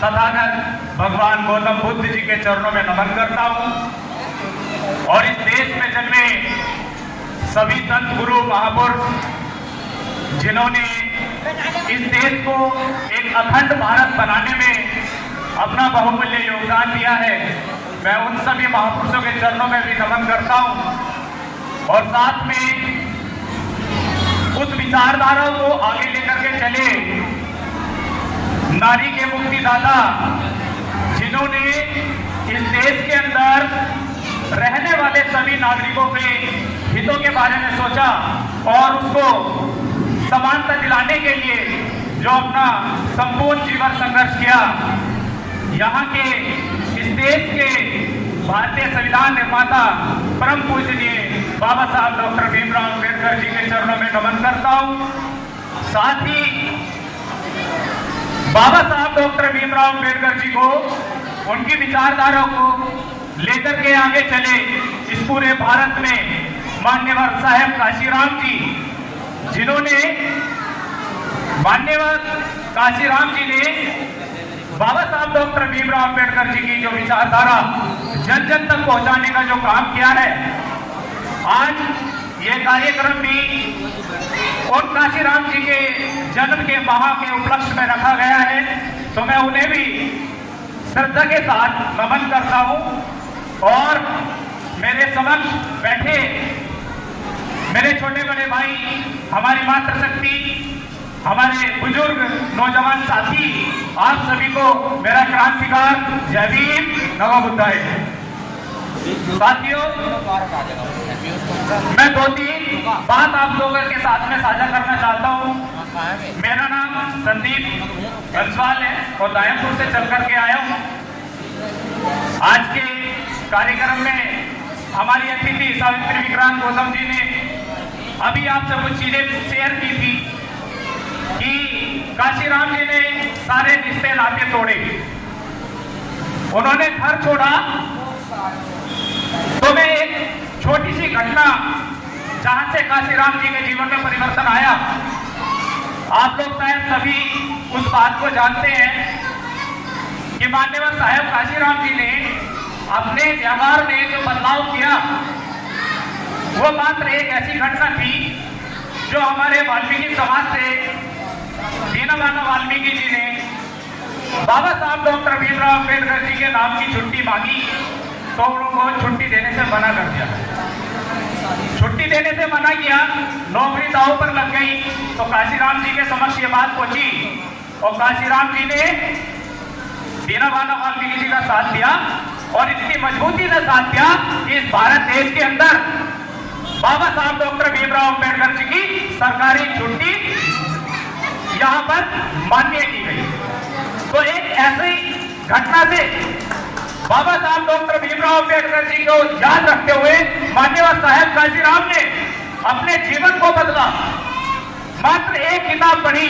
तथागत भगवान गौतम बुद्ध जी के चरणों में नमन करता हूं और इस देश में जन्मे सभी संत गुरु महापुरुष जिन्होंने इस देश को एक अखंड भारत बनाने में अपना बहुमूल्य योगदान दिया है, मैं उन सभी महापुरुषों के चरणों में भी नमन करता हूं और साथ में उस विचारधारा को आगे लेकर के चले नारी के मुक्तिदाता जिन्होंने इस देश के अंदर रहने वाले सभी नागरिकों के हितों के बारे में सोचा और उसको समानता दिलाने के लिए जो अपना संपूर्ण जीवन संघर्ष किया। यहाँ के इस देश के भारतीय संविधान निर्माता परम पूजनीय बाबा साहब डॉक्टर भीमराव अम्बेडकर जी के चरणों में नमन करता हूँ। साथ ही बाबा साहब डॉक्टर भीमराव अम्बेडकर जी को उनकी विचारधारा को लेकर के आगे चले इस पूरे भारत में मान्यवर साहेब काशीराम जी जिन्होंने मान्यवर काशीराम जी ने बाबा साहब डॉक्टर भीमराव अम्बेडकर जी की जो विचारधारा जन जन तक पहुंचाने का जो काम किया है, आज ये कार्यक्रम भी और काशीराम जी के जन्म के माह के उपलक्ष्य में रखा गया है, तो मैं उन्हें भी श्रद्धा के साथ नमन करता हूं और मेरे समक्ष बैठे मेरे छोटे बड़े भाई, हमारी मातृशक्ति, हमारे बुजुर्ग नौजवान साथी, आप सभी को मेरा क्रांतिकार जय भीम नमो बुद्धाय। साथियों, मैं 2-3 बात आप लोगों के साथ में साझा करना चाहता हूँ। मेरा नाम संदीप बंसवाल है और दायमपुर से चल करके आया हूँ। आज के कार्यक्रम में हमारी अतिथि सावित्री विक्रांत गौतम जी ने अभी आपसे कुछ चीजें शेयर की थी कि काशीराम जी ने सारे रिश्ते नाते तोड़े, उन्होंने घर छोड़ा। तो मैं एक छोटी सी घटना जहां से काशीराम जी के जीवन में परिवर्तन आया, आप लोग शायद सभी उस बात को जानते हैं कि मान्यवर साहेब काशीराम जी ने अपने व्यवहार में जो बदलाव किया वो मात्र एक ऐसी घटना थी जो हमारे वाल्मीकि समाज से दीनबंधु वाल्मीकि जी ने बाबा साहब डॉक्टर भीमराव अम्बेडकर जी के नाम की छुट्टी मांगी तो उनको छुट्टी देने से मना कर दिया। छुट्टी देने से मना किया, नौकरी दांव पर लग गई। तो काशीराम जी के समक्ष ये बात पहुंची और काशीराम जी ने दीनबंधु वाल्मीकि जी का साथ दिया और इतनी मजबूती से साथ दिया कि इस भारत देश के अंदर बाबा साहब डॉक्टर भीमराव अम्बेडकर जी की सरकारी छुट्टी यहाँ पर मान्य की गई। तो एक ऐसी घटना से बाबा साहब डॉक्टर भीमराव अम्बेडकर जी को याद रखते हुए मान्यवर साहेब काशीराम ने अपने जीवन को बदला। मात्र एक किताब पढ़ी,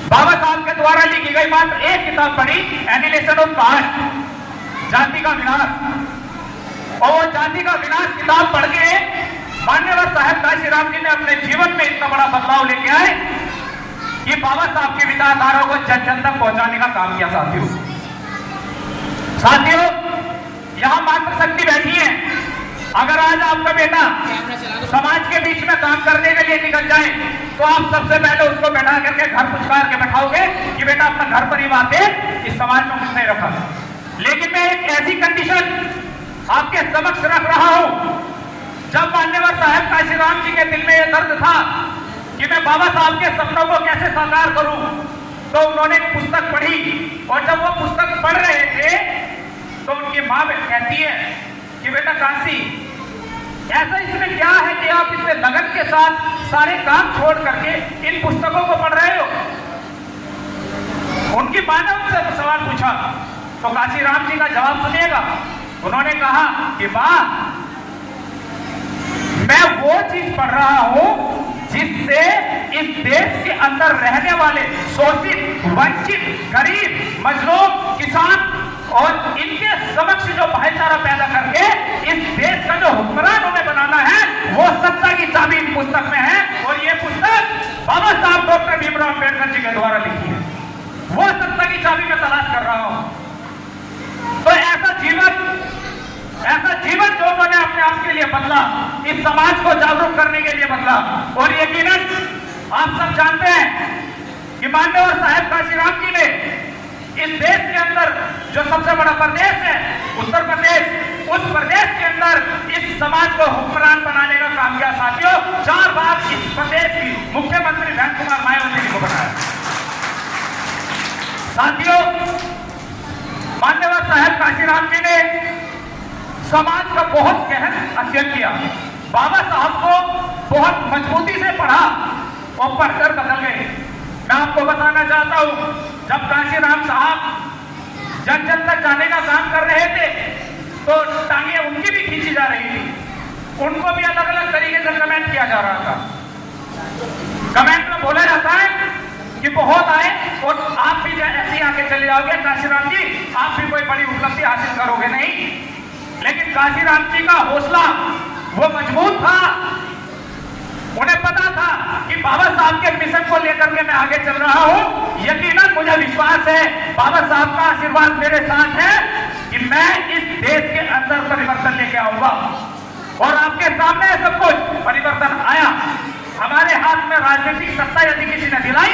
बाबा साहब के द्वारा लिखी गई मात्र एक किताब पढ़ी, एनिहिलेशन ऑफ कास्ट, जाति का विनाश। और वो जाति का विनाश किताब पढ़ के मान्यवर साहेब काशीराम जी ने अपने जीवन में इतना बड़ा बदलाव लेके आए कि बाबा साहब की विचारधारा को जन जन तक पहुंचाने का काम किया। साथियों, यहाँ मातृशक्ति बैठी है। अगर आज आपका बेटा समाज के बीच में काम करने के लिए निकल जाए तो आप सबसे पहले उसको बैठा करके घर पुचकार के बैठाओगे कि बेटा अपना घर परिवार दे, इस समाज में कुछ नहीं रखा। लेकिन मैं एक ऐसी कंडीशन आपके समक्ष रख रहा हूं, जब मान्यवर साहेब काशीराम जी के दिल में यह दर्द था कि मैं बाबा साहब के सपनों को कैसे साकार करूं, तो उन्होंने एक पुस्तक पढ़ी और जब वो पुस्तक पढ़ रहे थे तो उनकी माँ कहती है कि बेटा काशी, ऐसा इसमें क्या है कि आप इतने लगन के साथ सारे काम छोड़ करके इन पुस्तकों को पढ़ रहे हो। उनकी माँ ने उनसे सवाल पूछा तो काशीराम जी का जवाब सुनिएगा। उन्होंने कहा कि माँ, मैं वो चीज पढ़ रहा हूं जिससे इस देश के अंदर रहने वाले शोषित, वंचित, गरीब, मजलूम, किसान और इनके समक्ष जो भाईचारा पैदा करके इस इस समाज को जागरूक करने के लिए बदला। और यकीनन आप सब जानते हैं कि मान्यवर साहेब काशीराम जी ने इस देश के अंदर जो सबसे बड़ा प्रदेश है उत्तर प्रदेश, उस प्रदेश के अंदर इस समाज को हुक्मरान बनाने का काम किया। साथियों, 4 बार इस प्रदेश की मुख्यमंत्री बहन कुमार मायावती जी को बनाया। साथियों, मान्यवर साहेब काशीराम जी ने समाज का बहुत गहन अध्ययन किया। बाबा साहब को बहुत मजबूती से पढ़ा और पढ़कर बदल गए। मैं आपको बताना चाहता हूं, जब काशीराम साहब जन जन तक जाने का काम कर रहे थे तो टांगे उनकी भी खींची जा रही थी, उनको भी अलग अलग तरीके से कमेंट किया जा रहा था। कमेंट में बोला जाता है कि बहुत आए और आप भी ऐसे ही आगे चले जाओगे काशीराम जी, आप भी कोई बड़ी उपलब्धि हासिल करोगे नहीं। लेकिन काशीराम जी का हौसला वो मजबूत था। उन्हें पता था कि बाबा साहब के मिशन को लेकर के मैं आगे चल रहा हूं। यकीनन मुझे विश्वास है, बाबा साहब का आशीर्वाद मेरे साथ है कि मैं इस देश के अंदर परिवर्तन लेके आऊंगा। और आपके सामने सब कुछ परिवर्तन आया। हमारे हाथ में राजनीतिक सत्ता यदि किसी ने दिलाई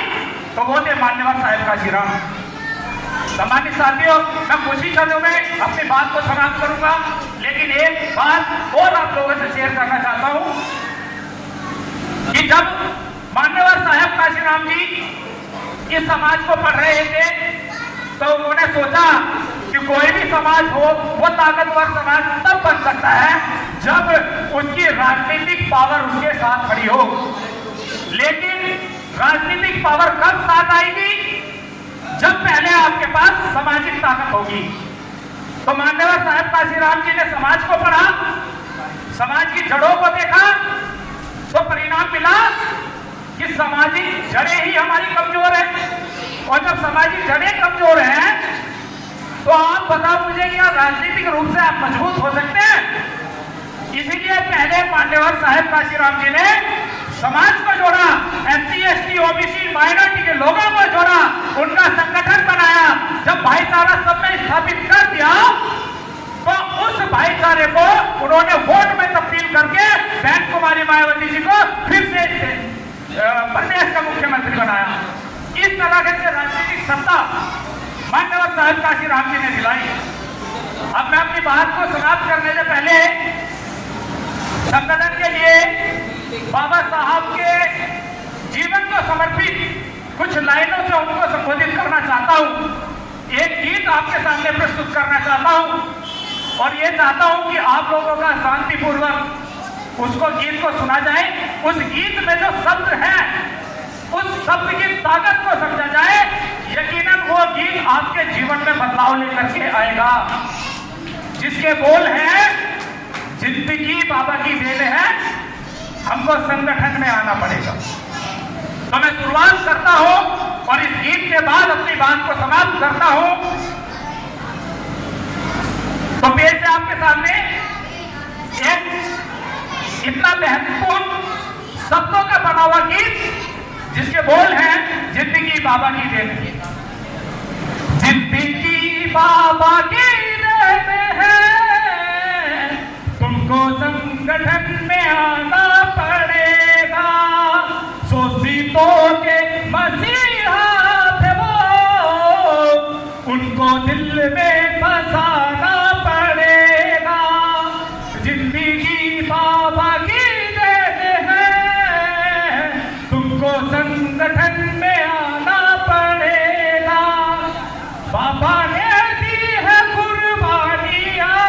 तो वो थे मान्यवर साहेब काशीराम। सम्मानित साथियों, मैं कुछ ही क्षणों में अपनी बात को समाप्त करूंगा, लेकिन एक बात और आप लोगों से शेयर करना चाहता हूं कि जब मान्यवर साहेब काशीराम जी इस समाज को पढ़ रहे थे तो उन्होंने सोचा कि कोई भी समाज हो वो ताकतवर समाज तब बन सकता है जब उसकी राजनीतिक पावर उसके साथ खड़ी हो। लेकिन राजनीतिक पावर कब साथ आएगी? जब पहले आपके पास सामाजिक ताकत होगी। तो मान्यवर साहेब काशीराम जी ने समाज को पढ़ा, समाज की जड़ों को देखा, तो परिणाम मिला कि सामाजिक जड़ें ही हमारी कमजोर है। और जब सामाजिक जड़ें कमजोर हैं तो आप बताओ मुझे, क्या राजनीतिक रूप से आप मजबूत हो सकते हैं? इसीलिए पहले मान्यवर साहेब काशीराम जी ने समाज को जोड़ा, SC, ST, OBC माइनॉरिटी के लोगों को जोड़ा, उनका संगठन बनाया। जब भाईचारा सब में स्थापित कर दिया तो उस भाईचारे को उन्होंने वोट में तब्दील करके बहन कुमारी मायावती जी को फिर से प्रदेश का मुख्यमंत्री बनाया। इस तरह से राजनीतिक सत्ता मान्यवर साहेब काशीराम जी ने दिलाई। अब मैं अपनी बात को समाप्त करने से पहले संगठन के लिए बाबा साहब के जीवन को समर्पित कुछ लाइनों से उनको संबोधित करना चाहता हूं। एक गीत आपके सामने प्रस्तुत करना चाहता हूं और ये चाहता हूं कि आप लोगों का शांतिपूर्वक उसको गीत को सुना जाए। उस गीत में जो शब्द है उस शब्द की ताकत को समझा जाए। यकीनन वो गीत आपके जीवन में बदलाव लेकर के आएगा, जिसके बोल हैं, जिंदगी बाबा की देन है, हमको संगठन में आना पड़ेगा। तो मैं शुरुआत करता हूं और इस गीत के बाद अपनी बात को समाप्त करता हूं। तो पेश है आपके सामने एक इतना महत्वपूर्ण शब्दों का बना हुआ गीत जिसके बोल हैं, जिंदगी बाबा की देन है। जिंदगी बाबा की देन है, तुमको संगठन में आना पड़ेगा। शोषितों के मसीहा थे वो, उनको दिल में बसाना पड़ेगा। जिंदगी बाबा की देन है, तुमको संगठन में आना पड़ेगा। बाबा ने दी है कुर्बानियां,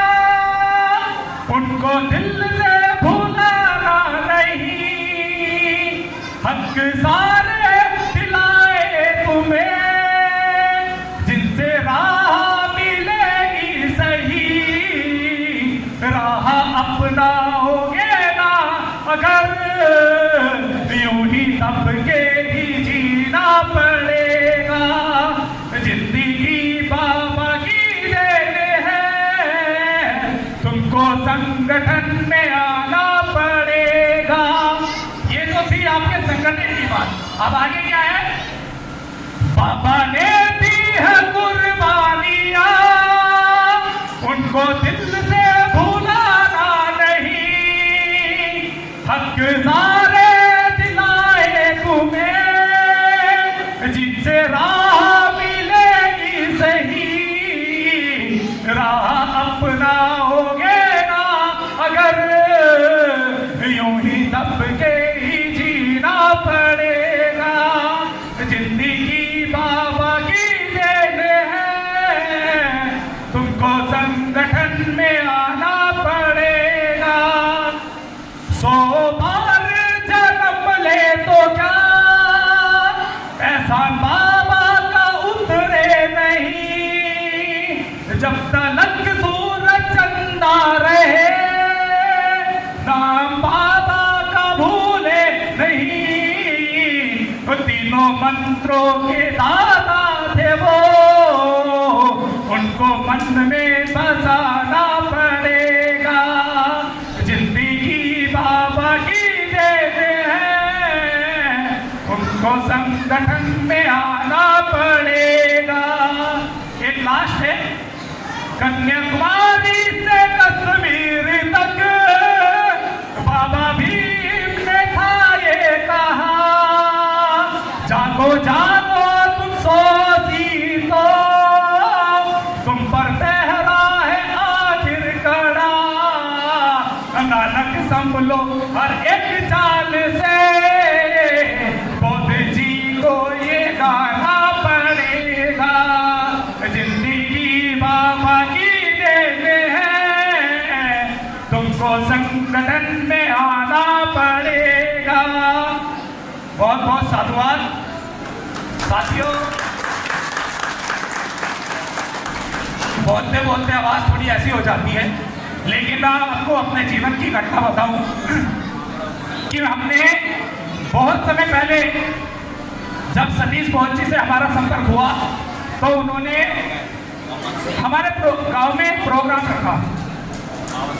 उनको दिल से भुलाना नहीं। हक सारे दिलाए तुम्हें, जिनसे राह मिलेगी सही। राह अपनाओगे ना अगर, यूं ही सबके ही जीना पड़ेगा। जिंदगी बाबा की देन है, तुमको संगठन में आना पड़ेगा। ये तो थी आपके संगठन की बात। अब आगे क्या है? बाबा ने दी है कुर्बानियां, उनको दिल से भुलाना नहीं। मंत्रों के दाता थे वो, उनको मन में बसाना पड़ेगा। जिंदगी बाबा की देते हैं, उनको संगठन में आना पड़ेगा। एक लास्ट है, कन्याकुमारी से कश्मीर तक बाबा भीम ने था ये कहा, जागो जागो तुम सोची तो, तुम पर पहरा है आखिर कड़ा। नानक संभलो हर एक चाल से, बुद्ध जी को ये गाना पड़ेगा। जिंदगी बाबा की देते हैं, तुमको संगठन में आना पड़ेगा। बहुत बहुत साधुवाद साथियों। बोलते बोलते आवाज थोड़ी ऐसी हो जाती है, लेकिन मैं आपको अपने जीवन की घटना बताऊं कि हमने बहुत समय पहले जब सतीश बहुत जी से हमारा संपर्क हुआ तो उन्होंने हमारे गांव में प्रोग्राम रखा।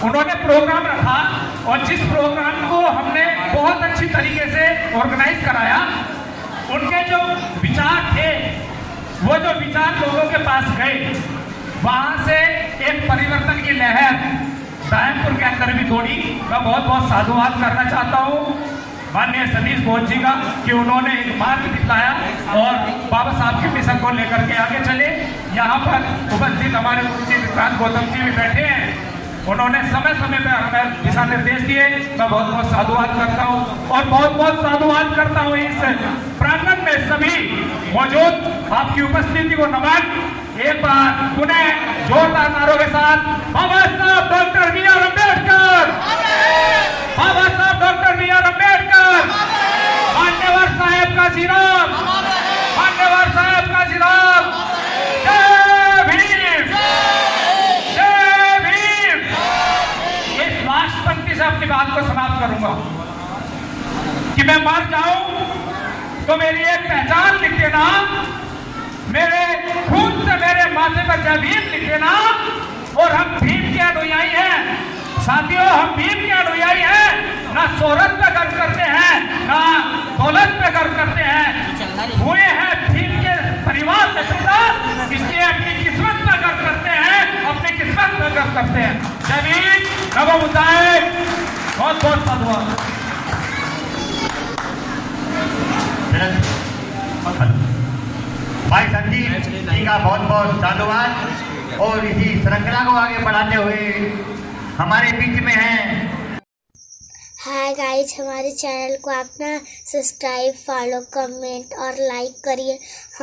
उन्होंने प्रोग्राम रखा और जिस प्रोग्राम को हमने बहुत अच्छी तरीके से ऑर्गेनाइज कराया, उनके जो विचार थे, वो जो विचार लोगों के पास गए, वहां से एक परिवर्तन की लहर सायनपुर के अंदर भी दौड़ी। मैं बहुत बहुत साधुवाद करना चाहता हूँ माननीय सतीश बोध जी का कि उन्होंने एक मार्ग दिखाया और बाबा साहब के मिशन को लेकर के आगे चले। यहाँ पर उपस्थित हमारे गुरु जी विक्रांत गौतम जी भी बैठे हैं, उन्होंने समय समय पर हमें दिशा निर्देश दिए। मैं बहुत बहुत साधुवाद करता हूँ और बहुत बहुत साधुवाद करता हूँ इस प्रांगण में सभी मौजूद आपकी उपस्थिति को नमन। एक बार पुनः जोरदार नारों के साथ बाबा साहब डॉक्टर बी आर अम्बेडकर, बाबा साहब डॉक्टर बी आर अम्बेडकर, मान्यवर साहेब का श्रीराम, मान्यवर साहेब का श्रीराम। जय भीम, जय भीम। इस लास्ट पंक्ति से अपनी बात को समाप्त करूंगा कि मैं मर जाऊं तो मेरी एक पहचान लिख देना, मेरे खून से मेरे माथे पर जय भीम लिख देना। और हम भीम के अनुयायी हैं साथियों, हम भीम के अनुयायी हैं। ना शोहरत पे गर्व करते हैं, ना दौलत पे गर्व करते हैं, हुए हैं भीम के परिवार में पैदा, इसलिए अपनी किस्मत पे गर्व करते हैं, अपनी किस्मत पे गर्व करते हैं। जय भीम, नमो बुद्धाय। बहुत बहुत साधुवाद। भाई संजीव जी का बहुत बहुत साधुवाद। और इसी श्रृंखला को आगे बढ़ाते हुए हमारे बीच में हैं। हाय गाइस, हमारे चैनल को आप ना सब्सक्राइब, फॉलो, कमेंट और लाइक करिए। हम